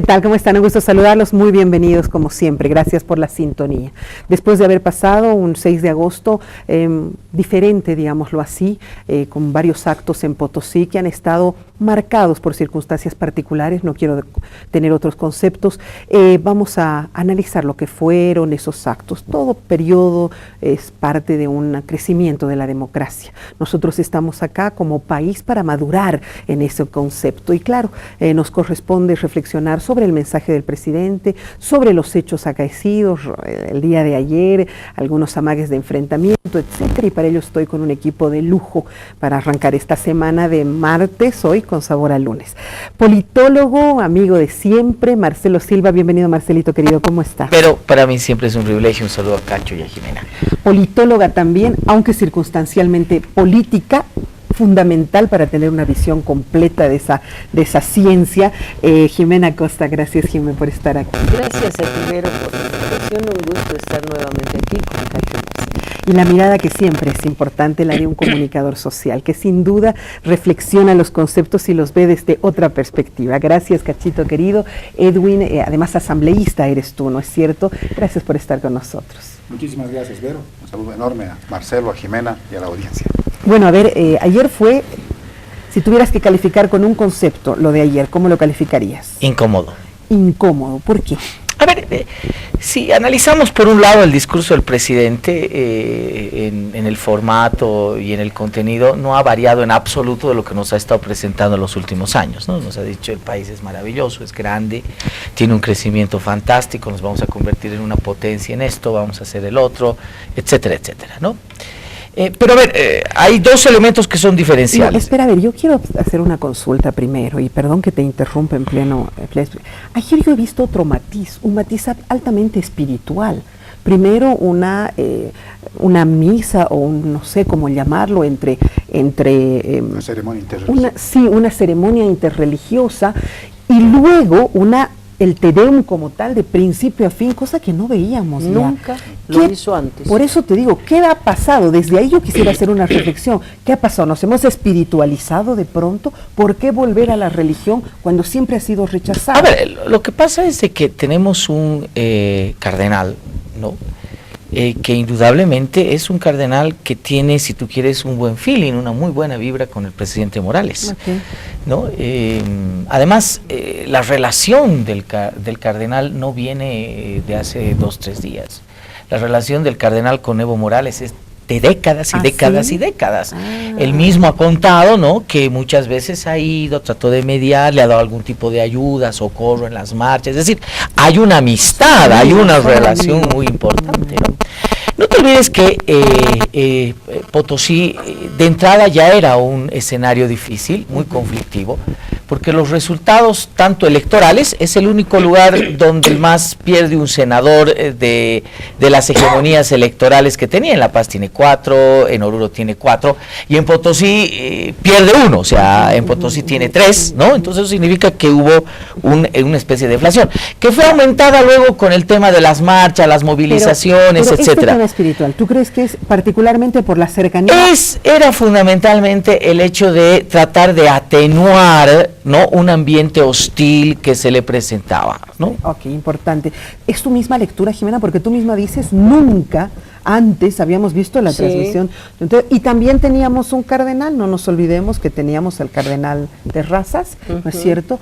tal? ¿Cómo están? Un gusto saludarlos, muy bienvenidos como siempre, gracias por la sintonía. Después de haber pasado un 6 de agosto diferente, digámoslo así, con varios actos en Potosí que han estado marcados por circunstancias particulares, no quiero tener otros conceptos, vamos a analizar lo que fueron esos actos. Todo periodo es parte de un crecimiento de la democracia. Nosotros estamos acá como país para madurar en ese concepto y claro, nos corresponde reflexionar sobre el mensaje del presidente, sobre los hechos acaecidos el día de ayer, algunos amagues de enfrentamiento, etcétera, y para ello estoy con un equipo de lujo para arrancar esta semana de martes, hoy con sabor a lunes. Politólogo, amigo de siempre, Marcelo Silva, bienvenido Marcelito querido, ¿cómo está? Pero para mí siempre es un privilegio, un saludo a Cacho y a Jimena. Politóloga también, aunque circunstancialmente política, fundamental para tener una visión completa de esa ciencia. Jimena Costa, gracias Jimena por estar aquí. Gracias a ti, Vero, por la invitación, un gusto estar nuevamente aquí con Cacho. Y la mirada que siempre es importante, la de un comunicador social, que sin duda reflexiona los conceptos y los ve desde otra perspectiva. Gracias, Cachito querido. Edwin, además asambleísta eres tú, ¿no es cierto? Gracias por estar con nosotros. Muchísimas gracias, Vero. Un saludo enorme a Marcelo, a Jimena y a la audiencia. Bueno, a ver, ayer fue, si tuvieras que calificar con un concepto lo de ayer, ¿cómo lo calificarías? Incómodo. Incómodo, ¿por qué? A ver, si analizamos por un lado el discurso del presidente en el formato y en el contenido, no ha variado en absoluto de lo que nos ha estado presentando en los últimos años, ¿no? Nos ha dicho el país es maravilloso, es grande, tiene un crecimiento fantástico, nos vamos a convertir en una potencia en esto, vamos a hacer el otro, etcétera, etcétera, ¿no? Pero a ver, hay dos elementos que son diferenciales. No, espera, a ver, yo quiero hacer una consulta primero, y perdón que te interrumpa en pleno. Ayer yo he visto otro matiz, un matiz altamente espiritual. Primero una misa, o no sé cómo llamarlo, entre una ceremonia interreligiosa. Una ceremonia interreligiosa, y luego el Te Deum como tal, de principio a fin, cosa que no veíamos nunca ya. Lo hizo antes. Por eso te digo, ¿qué ha pasado? Desde ahí yo quisiera hacer una reflexión. ¿Qué ha pasado? ¿Nos hemos espiritualizado de pronto? ¿Por qué volver a la religión cuando siempre ha sido rechazada? A ver, lo que pasa es de que tenemos un cardenal, ¿no? Que indudablemente es un cardenal que tiene, si tú quieres, un buen feeling, una muy buena vibra con el presidente Morales, okay, ¿no? Además, la relación del cardenal no viene de hace 2-3 días. La relación del cardenal con Evo Morales es de décadas y décadas, ¿sí? Y décadas. Él mismo ha contado, ¿no?, que muchas veces ha ido, trató de mediar, le ha dado algún tipo de ayuda, socorro en las marchas, es decir, hay una amistad, hay una relación muy importante, ¿no? No te olvides que Potosí de entrada ya era un escenario difícil, muy conflictivo, porque los resultados tanto electorales, es el único lugar donde más pierde un senador de las hegemonías electorales que tenía. En La Paz tiene 4, en Oruro tiene 4, y en Potosí pierde 1, o sea, en Potosí tiene 3, ¿no? Entonces eso significa que hubo una especie de deflación, que fue aumentada luego con el tema de las marchas, las movilizaciones, pero etcétera. Este tema espiritual, ¿tú crees que es particularmente por la cercanía? Era fundamentalmente el hecho de tratar de atenuar, ¿no?, un ambiente hostil que se le presentaba, ¿no? Ok, importante. ¿Es tu misma lectura, Jimena? Porque tú misma dices, nunca antes habíamos visto la transmisión. Entonces, y también teníamos un cardenal, no nos olvidemos que teníamos al cardenal Terrazas, ¿no es cierto?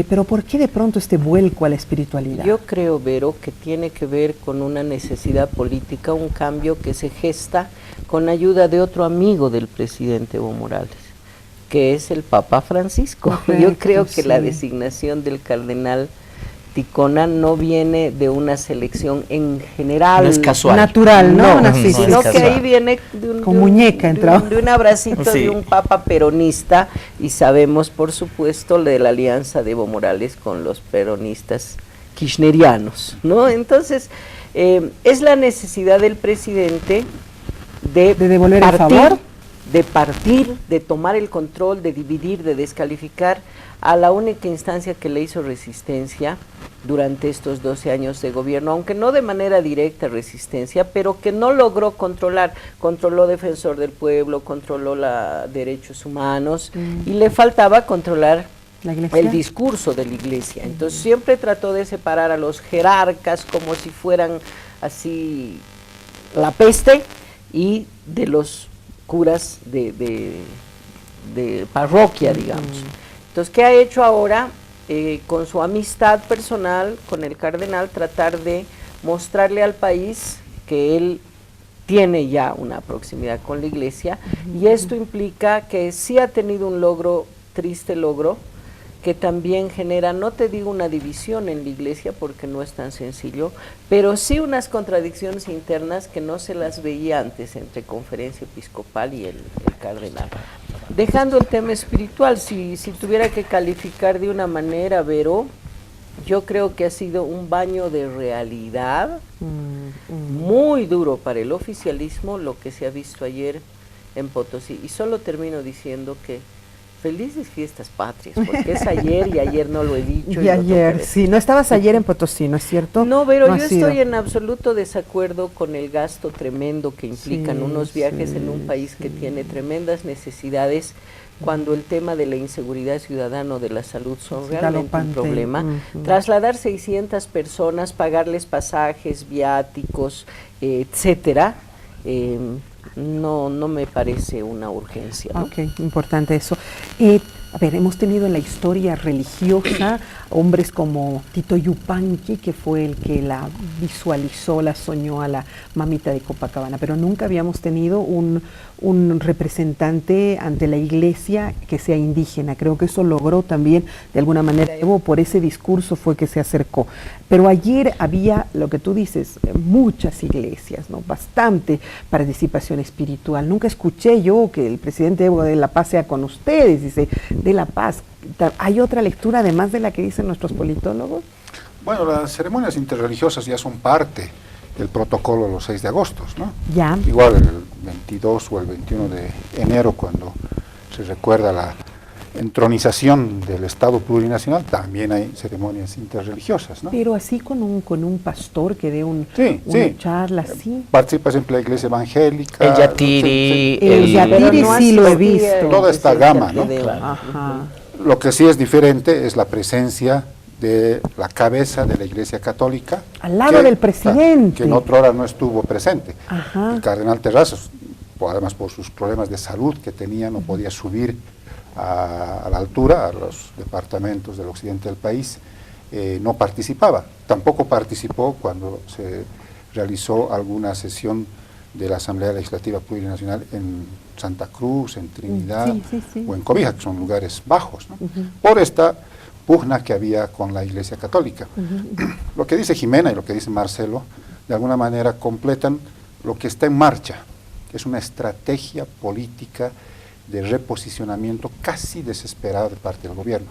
Pero ¿por qué de pronto este vuelco a la espiritualidad? Yo creo, Vero, que tiene que ver con una necesidad política, un cambio que se gesta con ayuda de otro amigo del presidente Evo Morales, que es el Papa Francisco. Correcto, yo creo que la designación del cardenal Ticona no viene de una selección en general, no es casual, natural, ¿no? Sino que ahí viene de un abracito de un papa peronista, y sabemos por supuesto de la alianza de Evo Morales con los peronistas kirchnerianos, ¿no? Entonces es la necesidad del presidente de devolver el favor, de tomar el control, de dividir, de descalificar a la única instancia que le hizo resistencia durante estos 12 años de gobierno, aunque no de manera directa resistencia, pero que no logró controlar. Controló Defensor del Pueblo, controló derechos humanos, y le faltaba controlar ¿La iglesia? el discurso de la iglesia. Entonces siempre trató de separar a los jerarcas como si fueran así la peste y de los curas de parroquia, digamos. Entonces, ¿qué ha hecho ahora? Con su amistad personal con el cardenal, tratar de mostrarle al país que él tiene ya una proximidad con la iglesia, y esto implica que sí ha tenido un logro, triste logro, que también genera, no te digo una división en la iglesia porque no es tan sencillo, pero sí unas contradicciones internas que no se las veía antes entre Conferencia Episcopal y el cardenal. Dejando el tema espiritual, si tuviera que calificar de una manera, Vero, yo creo que ha sido un baño de realidad muy duro para el oficialismo lo que se ha visto ayer en Potosí. Y solo termino diciendo que felices fiestas patrias, porque es ayer y ayer no lo he dicho. Y ayer, sí, no estabas ayer en Potosí, ¿no es cierto? No, pero no yo estoy en absoluto desacuerdo con el gasto tremendo que implican unos viajes en un país que tiene tremendas necesidades, cuando el tema de la inseguridad ciudadana o de la salud son realmente un problema. Trasladar 600 personas, pagarles pasajes, viáticos, etcétera, no me parece una urgencia, ¿no? Ok, importante eso. A ver, hemos tenido en la historia religiosa hombres como Tito Yupanqui, que fue el que la visualizó, la soñó a la mamita de Copacabana, pero nunca habíamos tenido un representante ante la iglesia que sea indígena. Creo que eso logró también, de alguna manera, Evo, por ese discurso fue que se acercó. Pero ayer había, lo que tú dices, muchas iglesias, ¿no? Bastante participación espiritual. Nunca escuché yo que el presidente Evo de la Paz sea con ustedes, dice, de la paz. ¿Hay otra lectura además de la que dicen nuestros politólogos? Bueno, las ceremonias interreligiosas ya son parte del protocolo de los 6 de agosto, ¿no? Ya. Igual el 22 o el 21 de enero, cuando se recuerda la entronización del Estado plurinacional, también hay ceremonias interreligiosas, ¿no? Pero así con un pastor que dé una charla, sí. Participa siempre la iglesia evangélica. El Yatiri. El Yatiri no sí lo he asistía visto. Toda esta el gama, ¿no? Yatiri. Ajá. Lo que sí es diferente es la presencia de la cabeza de la Iglesia Católica. Al lado del presidente. Que en otra hora no estuvo presente. Ajá. El cardenal Terrazas, además por sus problemas de salud que tenía, no podía subir a la altura, a los departamentos del occidente del país, no participaba. Tampoco participó cuando se realizó alguna sesión de la Asamblea Legislativa Plurinacional en Santa Cruz, en Trinidad sí. o en Cobija, que son lugares bajos, ¿no? Por esta pugna que había con la Iglesia Católica. Lo que dice Jimena y lo que dice Marcelo, de alguna manera completan lo que está en marcha, que es una estrategia política de reposicionamiento casi desesperado de parte del gobierno.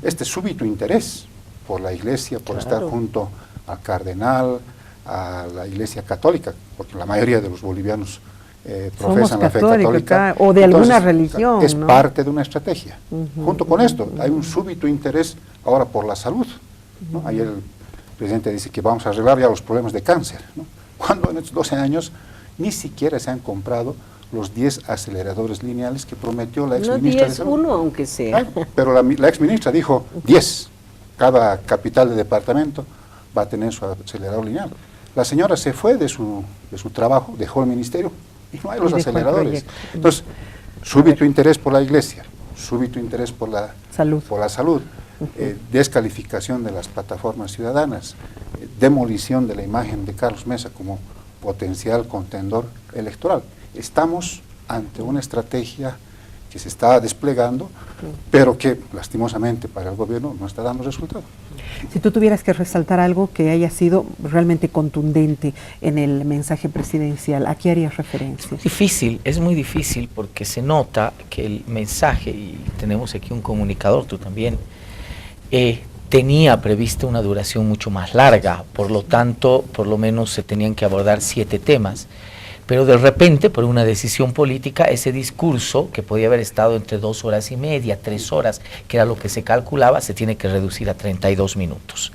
Este súbito interés por la Iglesia, por estar junto al cardenal, a la Iglesia Católica, porque la mayoría de los bolivianos profesan la fe católica, o de alguna religión, es ¿no? parte de una estrategia. Junto con esto, hay un súbito interés ahora por la salud, ¿no? Ayer el presidente dice que vamos a arreglar ya los problemas de cáncer, ¿no? Cuando en estos 12 años ni siquiera se han comprado los 10 aceleradores lineales que prometió la exministra de Salud. Uno aunque sea. Pero la exministra dijo 10. Cada capital de departamento va a tener su acelerador lineal. La señora se fue de su trabajo, dejó el ministerio y no hay los aceleradores. Entonces, súbito interés por la iglesia, súbito interés por la salud, descalificación de las plataformas ciudadanas, demolición de la imagen de Carlos Mesa como potencial contendor electoral. Estamos ante una estrategia que se está desplegando, pero que lastimosamente para el gobierno no está dando resultado. Si tú tuvieras que resaltar algo que haya sido realmente contundente en el mensaje presidencial, ¿a qué harías referencia? Es muy difícil porque se nota que el mensaje, y tenemos aquí un comunicador, tú también, tenía prevista una duración mucho más larga, por lo tanto, por lo menos se tenían que abordar 7 temas. pero de repente, por una decisión política, ese discurso, que podía haber estado entre 2 horas y media, 3 horas, que era lo que se calculaba, se tiene que reducir a 32 minutos.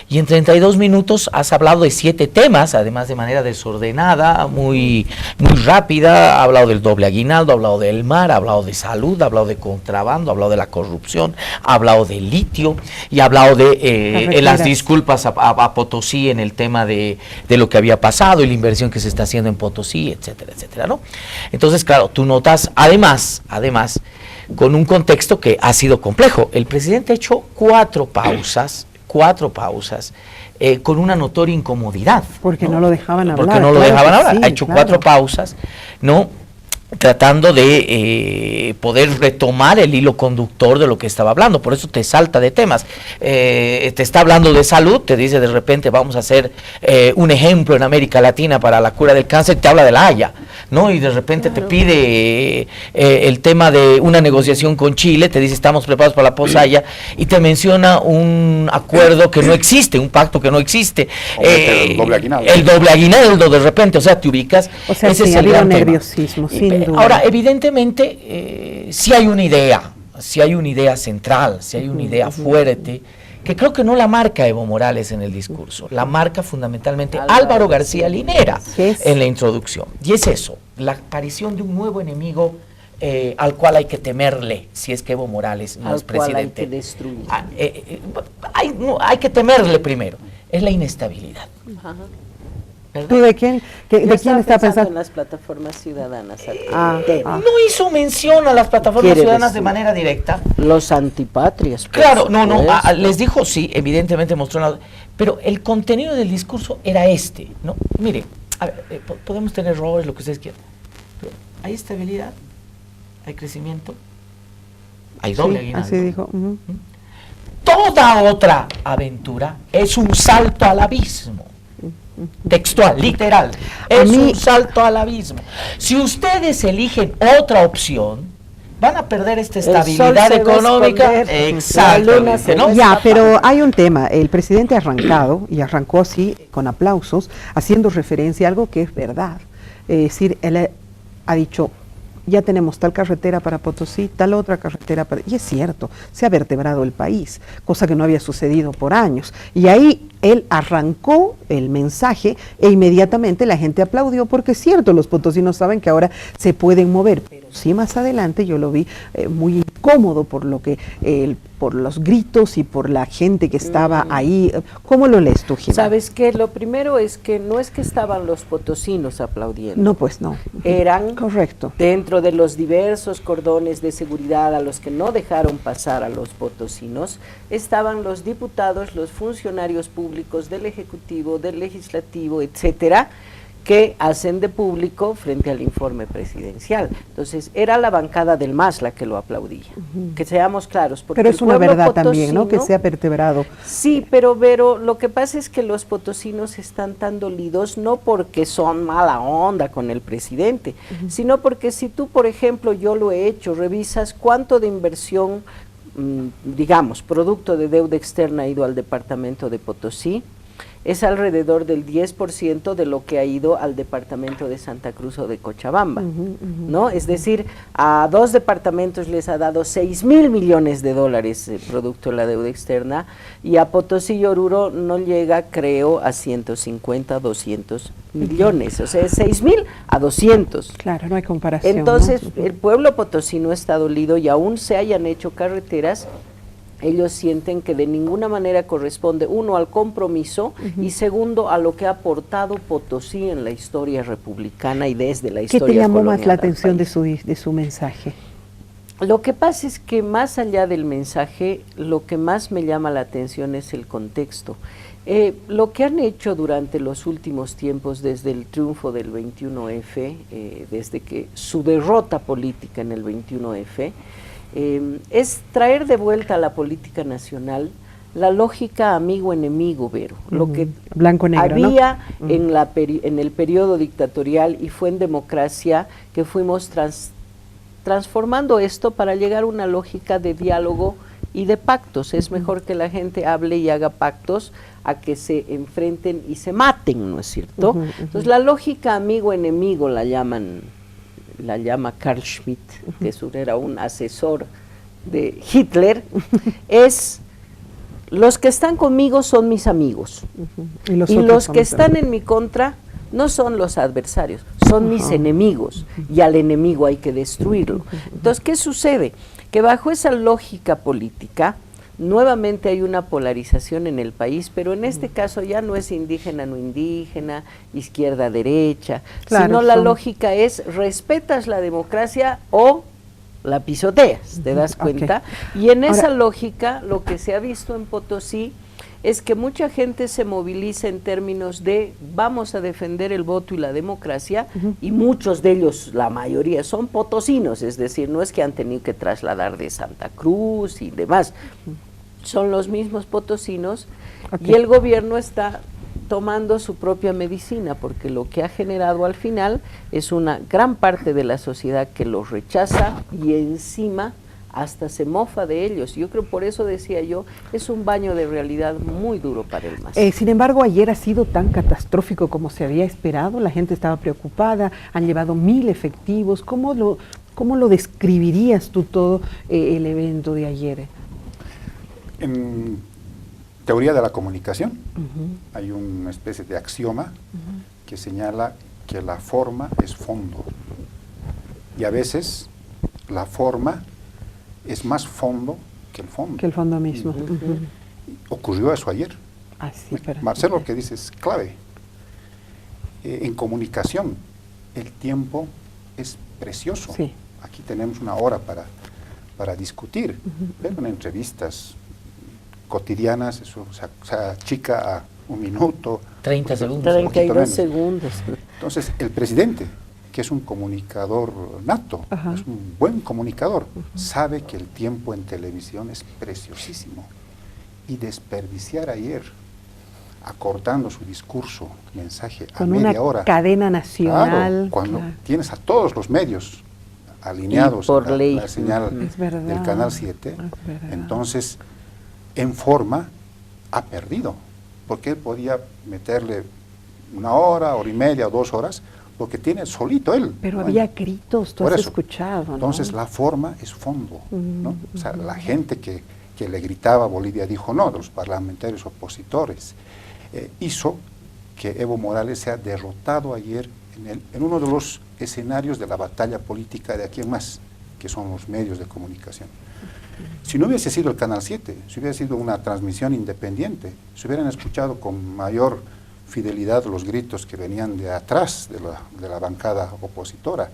Y en 32 minutos has hablado de 7 temas, además de manera desordenada, muy rápida. Ha hablado del doble aguinaldo, ha hablado del mar, ha hablado de salud, ha hablado de contrabando, ha hablado de la corrupción, ha hablado de litio y ha hablado de las disculpas a Potosí en el tema de lo que había pasado y la inversión que se está haciendo en Potosí, etcétera, etcétera, ¿no? Entonces, claro, tú notas, además, con un contexto que ha sido complejo. El presidente ha hecho 4 pausas, con una notoria incomodidad. Porque no lo dejaban hablar. Porque no lo dejaban hablar. Sí, ha hecho 4 pausas, ¿no? Tratando de poder retomar el hilo conductor de lo que estaba hablando. Por eso te salta de temas. Te está hablando de salud, te dice de repente vamos a hacer un ejemplo en América Latina para la cura del cáncer, te habla de La Haya, ¿no? Y de repente te pide el tema de una negociación con Chile, te dice estamos preparados para la post-Haya, y te menciona un acuerdo que no existe, un pacto que no existe. El doble aguinaldo. El doble aguinaldo de repente, o sea, te ubicas. O sea, ese sí, es ha el habido gran tema. nerviosismo, sin duda. Ahora, evidentemente, sí hay una idea central, sí hay una idea fuerte, que creo que no la marca Evo Morales en el discurso, la marca fundamentalmente Álvaro García Linera en la introducción. Y es eso, la aparición de un nuevo enemigo al cual hay que temerle, si es que Evo Morales no es presidente. Hay que destruir. Hay que temerle primero, es la inestabilidad. Ajá. ¿Tú de quién está pensando? En las plataformas ciudadanas. No hizo mención a las plataformas ciudadanas de manera directa. Los antipatrias. Claro, les dijo, sí, evidentemente mostró pero el contenido del discurso era ¿no? Mire, a ver, podemos tener errores, lo que ustedes quieran, pero hay estabilidad, hay crecimiento, hay doble aguinaldo. Así dijo. Toda otra aventura es un salto al abismo. Textual, literal, un salto al abismo. Si ustedes eligen otra opción, van a perder esta estabilidad económica. Exactamente, ¿no? Ya, pero hay un tema. El presidente ha arrancado, y arrancó así, con aplausos, haciendo referencia a algo que es verdad. Es decir, él ha dicho, ya tenemos tal carretera para Potosí, tal otra carretera para... Y es cierto, se ha vertebrado el país, cosa que no había sucedido por años. Y ahí él arrancó el mensaje e inmediatamente la gente aplaudió, porque es cierto, los potosinos saben que ahora se pueden mover, pero sí más adelante yo lo vi muy incómodo por lo que por los gritos y por la gente que estaba ahí. ¿Cómo lo lees tú, Jimena? ¿Sabes qué? Lo primero es que no es que estaban los potosinos aplaudiendo. No, pues no. Eran, correcto, dentro de los diversos cordones de seguridad a los que no dejaron pasar a los potosinos, estaban los diputados, los funcionarios públicos del Ejecutivo, del Legislativo, etcétera, que hacen de público frente al informe presidencial. Entonces, era la bancada del MAS la que lo aplaudía. Que seamos claros. Porque pero es una verdad también, ¿no? Que se ha vertebrado. Sí, pero Vero, lo que pasa es que los potosinos están tan dolidos no porque son mala onda con el presidente, sino porque si tú, por ejemplo, yo lo he hecho, revisas cuánto de inversión, digamos, producto de deuda externa ha ido al departamento de Potosí, es alrededor del 10% de lo que ha ido al departamento de Santa Cruz o de Cochabamba, ¿no? Es decir, a 2 departamentos les ha dado 6.000 millones de dólares producto de la deuda externa, y a Potosí y Oruro no llega, creo, a 150, 200 millones, o sea, es 6.000 a 200. Claro, no hay comparación. Entonces, ¿no? el pueblo potosino está dolido, y aún se hayan hecho carreteras, ellos sienten que de ninguna manera corresponde, uno, al compromiso, y segundo, a lo que ha aportado Potosí en la historia republicana y desde la historia colonial. ¿Qué te llamó más la atención de su mensaje? Lo que pasa es que más allá del mensaje, lo que más me llama la atención es el contexto. Lo que han hecho durante los últimos tiempos, desde el triunfo del 21F, desde que su derrota política en el 21F, es traer de vuelta a la política nacional la lógica amigo-enemigo, Vero. Lo que blanco-negro, había, ¿no? en el periodo dictatorial, y fue en democracia que fuimos transformando esto para llegar a una lógica de diálogo y de pactos. Es mejor que la gente hable y haga pactos a que se enfrenten y se maten, ¿no es cierto? Entonces la lógica amigo-enemigo la llama Carl Schmitt, que era un asesor de Hitler, es los que están conmigo son mis amigos y los que están en mi contra no son los adversarios, son mis enemigos y al enemigo hay que destruirlo. Entonces, ¿qué sucede? Que bajo esa lógica política nuevamente hay una polarización en el país, pero en este caso ya no es indígena, no indígena, izquierda, derecha, claro, sino la lógica es respetas la democracia o la pisoteas, ¿te das cuenta? Y en esa lógica lo que se ha visto en Potosí es que mucha gente se moviliza en términos de vamos a defender el voto y la democracia, y muchos de ellos, la mayoría, son potosinos, es decir, no es que han tenido que trasladar de Santa Cruz y demás, son los mismos potosinos, y el gobierno está tomando su propia medicina, porque lo que ha generado al final es una gran parte de la sociedad que los rechaza y encima hasta se mofa de ellos. Yo creo, por eso decía yo, es un baño de realidad muy duro para el MAS. Sin embargo, ayer ha sido tan catastrófico como se había esperado, la gente estaba preocupada, han llevado 1000 efectivos. ¿Cómo lo describirías tú todo el evento de ayer? En teoría de la comunicación hay una especie de axioma que señala que la forma es fondo, y a veces la forma es más fondo que el fondo. Que el fondo mismo. Ocurrió eso ayer. Sí, Marcelo, lo que dice es clave. En comunicación, el tiempo es precioso. Sí. Aquí tenemos una hora para discutir, pero en entrevistas cotidianas eso se achica a un minuto. 30 segundos. 32 segundos. Entonces, el presidente, que es un comunicador nato, es un buen comunicador, sabe que el tiempo en televisión es preciosísimo. Y desperdiciar ayer, acortando su discurso, mensaje a media hora. Con una cadena nacional. Claro, cuando tienes a todos los medios alineados por a ley. la señal del Canal 7, entonces, en forma, ha perdido. Porque él podía meterle una hora, hora y media, 2 horas, porque tiene solito él. Pero había gritos, tú has escuchado, ¿no? Entonces la forma es fondo, ¿no? O sea, la gente que le gritaba a Bolivia dijo no, de los parlamentarios opositores, hizo que Evo Morales sea derrotado ayer en uno de los escenarios de la batalla política de aquí en más, que son los medios de comunicación. Si no hubiese sido el Canal 7, si hubiera sido una transmisión independiente, se hubieran escuchado con mayor fidelidad los gritos que venían de atrás de la bancada opositora,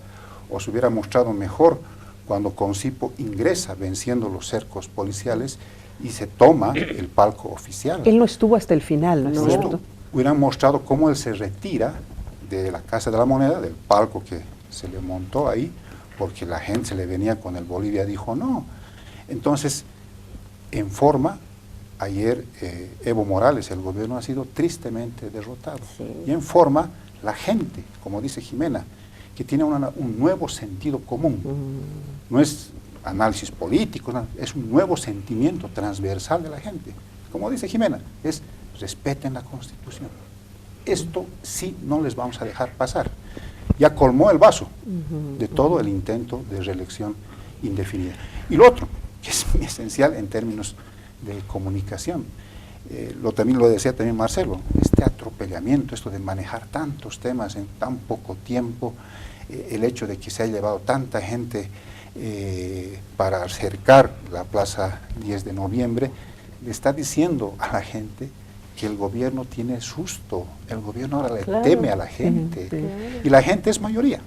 o se hubiera mostrado mejor cuando Concipo ingresa venciendo los cercos policiales y se toma el palco oficial. Él no estuvo hasta el final, ¿no es cierto? Hubieran mostrado cómo él se retira de la Casa de la Moneda, del palco que se le montó ahí, porque la gente se le venía con el Bolivia, dijo no. Entonces, en forma, ayer Evo Morales, el gobierno ha sido tristemente derrotado. Y en forma, la gente, como dice Jimena, que tiene un nuevo sentido común. No es análisis político, es un nuevo sentimiento transversal de la gente. Como dice Jimena, es respeten la Constitución. Esto sí no les vamos a dejar pasar. Ya colmó el vaso de todo el intento de reelección indefinida. Y lo otro, que es muy esencial en términos de comunicación, también lo decía también Marcelo, este atropellamiento, esto de manejar tantos temas en tan poco tiempo, el hecho de que se haya llevado tanta gente para acercar la Plaza 10 de Noviembre, le está diciendo a la gente que el gobierno tiene susto, el gobierno ahora le teme a la gente, y la gente es mayoría,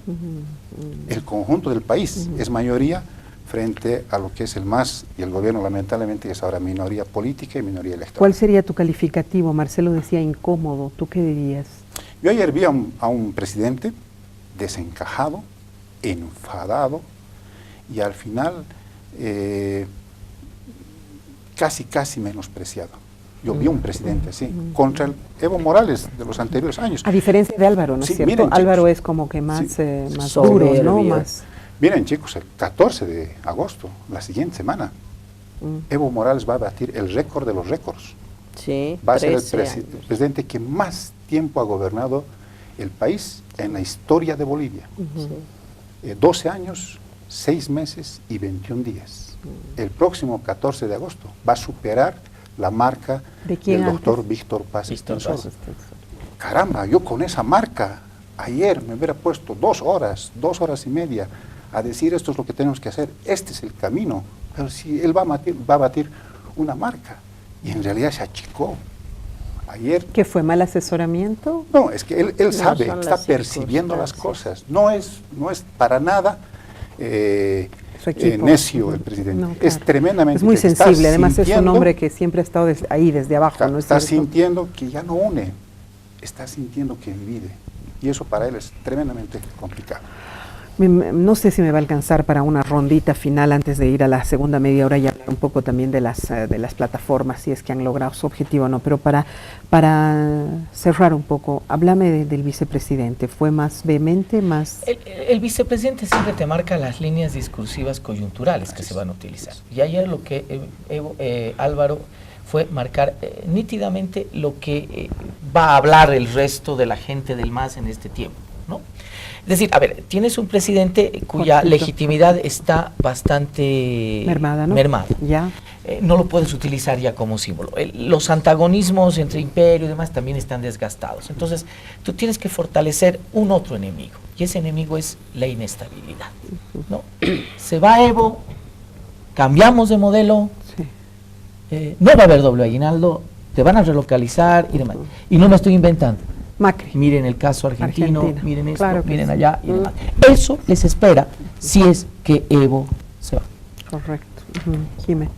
el conjunto del país es mayoría frente a lo que es el MAS, y el gobierno lamentablemente es ahora minoría política y minoría electoral. ¿Cuál sería tu calificativo? Marcelo decía incómodo, ¿tú qué dirías? Yo ayer vi a un presidente desencajado, enfadado, y al final casi menospreciado. Yo vi un presidente así, contra el Evo Morales de los anteriores años. A diferencia de Álvaro, ¿no es cierto? Miren, Álvaro chicos, es como que más duro, ¿no? Más... Miren, chicos, el 14 de agosto, la siguiente semana, Evo Morales va a batir el récord de los récords. Sí, Va a ser el 13 años. presidente que más tiempo ha gobernado el país en la historia de Bolivia. 12 años, 6 meses y 21 días. El próximo 14 de agosto va a superar la marca del doctor Víctor Paz Estenssoro. Caramba, yo con esa marca, ayer me hubiera puesto 2 horas y media, a decir esto es lo que tenemos que hacer, este es el camino. Pero si él va a batir una marca, y en realidad se achicó. Ayer... ¿Qué fue, mal asesoramiento? No, es que él sabe, está las percibiendo las cosas. No es para nada necio el presidente. No, claro. Es tremendamente... Es muy sensible, además es un hombre que siempre ha estado ahí desde abajo. ¿No es está cierto? sintiendo que ya no une, está sintiendo que divide. Y eso para él es tremendamente complicado. No sé si me va a alcanzar para una rondita final antes de ir a la segunda media hora y hablar un poco también de las plataformas, si es que han logrado su objetivo o no, pero para cerrar un poco, háblame del vicepresidente. ¿Fue más vehemente, más...? El vicepresidente siempre te marca las líneas discursivas coyunturales que se van a utilizar. Y ayer lo que Álvaro fue marcar nítidamente lo que va a hablar el resto de la gente del MAS en este tiempo, ¿no? Es decir, a ver, tienes un presidente cuya legitimidad está bastante mermada, ¿no? mermada. Ya. No lo puedes utilizar ya como símbolo. Los antagonismos entre imperio y demás también están desgastados. Entonces, tú tienes que fortalecer un otro enemigo, y ese enemigo es la inestabilidad, ¿no? Se va Evo, cambiamos de modelo, no va a haber doble aguinaldo, te van a relocalizar y demás. Y no me estoy inventando. Macri. Miren el caso argentino, miren esto, claro miren sí. allá y demás. Eso les espera si es que Evo se va. Correcto. Jimé.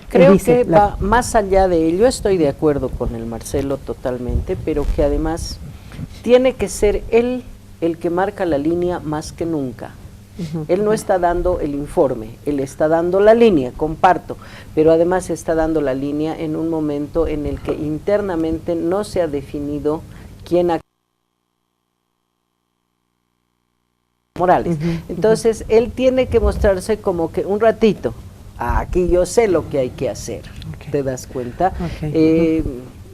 Creo que va más allá de ello. Estoy de acuerdo con el Marcelo totalmente, pero que además tiene que ser él el que marca la línea más que nunca. Él no está dando el informe, él está dando la línea, comparto, pero además está dando la línea en un momento en el que internamente no se ha definido quién ha Morales. Entonces, él tiene que mostrarse como que un ratito, aquí yo sé lo que hay que hacer, ¿te das cuenta?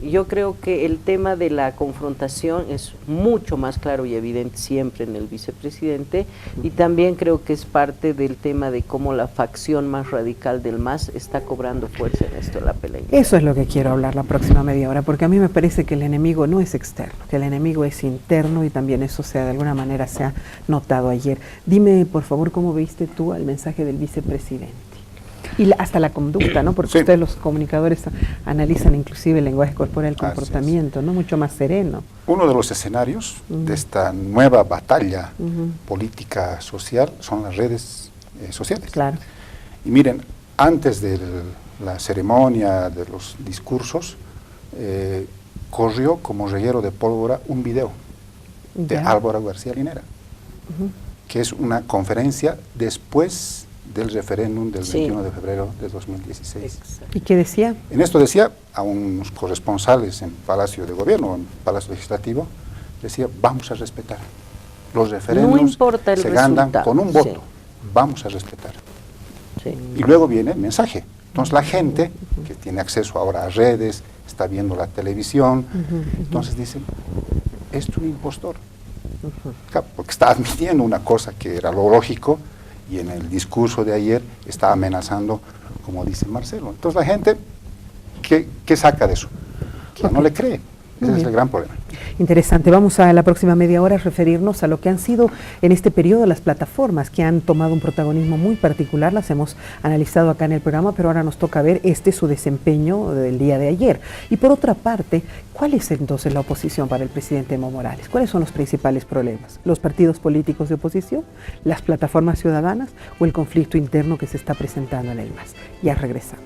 Yo creo que el tema de la confrontación es mucho más claro y evidente siempre en el vicepresidente, y también creo que es parte del tema de cómo la facción más radical del MAS está cobrando fuerza en esto de la pelea. Eso es lo que quiero hablar la próxima media hora, porque a mí me parece que el enemigo no es externo, que el enemigo es interno, y también eso de alguna manera se ha notado ayer. Dime, por favor, ¿cómo viste tú al mensaje del vicepresidente? Y hasta la conducta, ¿no? Porque ustedes los comunicadores analizan inclusive el lenguaje corporal, el comportamiento, ¿no? Mucho más sereno. Uno de los escenarios de esta nueva batalla política social son las redes sociales. Claro. Y miren, antes de la ceremonia, de los discursos, corrió como reguero de pólvora un video de Álvaro García Linera, que es una conferencia después del referéndum del 21 de febrero de 2016. Exacto. ¿Y qué decía? En esto decía a unos corresponsales en Palacio de Gobierno, en Palacio Legislativo, decía, vamos a respetar. Los referéndums no importa el se ganan con un voto, vamos a respetar. Y luego viene el mensaje. Entonces la gente que tiene acceso ahora a redes, está viendo la televisión, entonces dicen, es un impostor. Porque está admitiendo una cosa que era lo lógico, y en el discurso de ayer está amenazando, como dice Marcelo. Entonces la gente, ¿qué saca de eso? Que no le cree. Ese es el gran problema. Interesante. Vamos a la próxima media hora a referirnos a lo que han sido en este periodo las plataformas que han tomado un protagonismo muy particular. Las hemos analizado acá en el programa, pero ahora nos toca ver su desempeño del día de ayer. Y por otra parte, ¿cuál es entonces la oposición para el presidente Evo Morales? ¿Cuáles son los principales problemas? ¿Los partidos políticos de oposición? ¿Las plataformas ciudadanas? ¿O el conflicto interno que se está presentando en el MAS? Ya regresamos.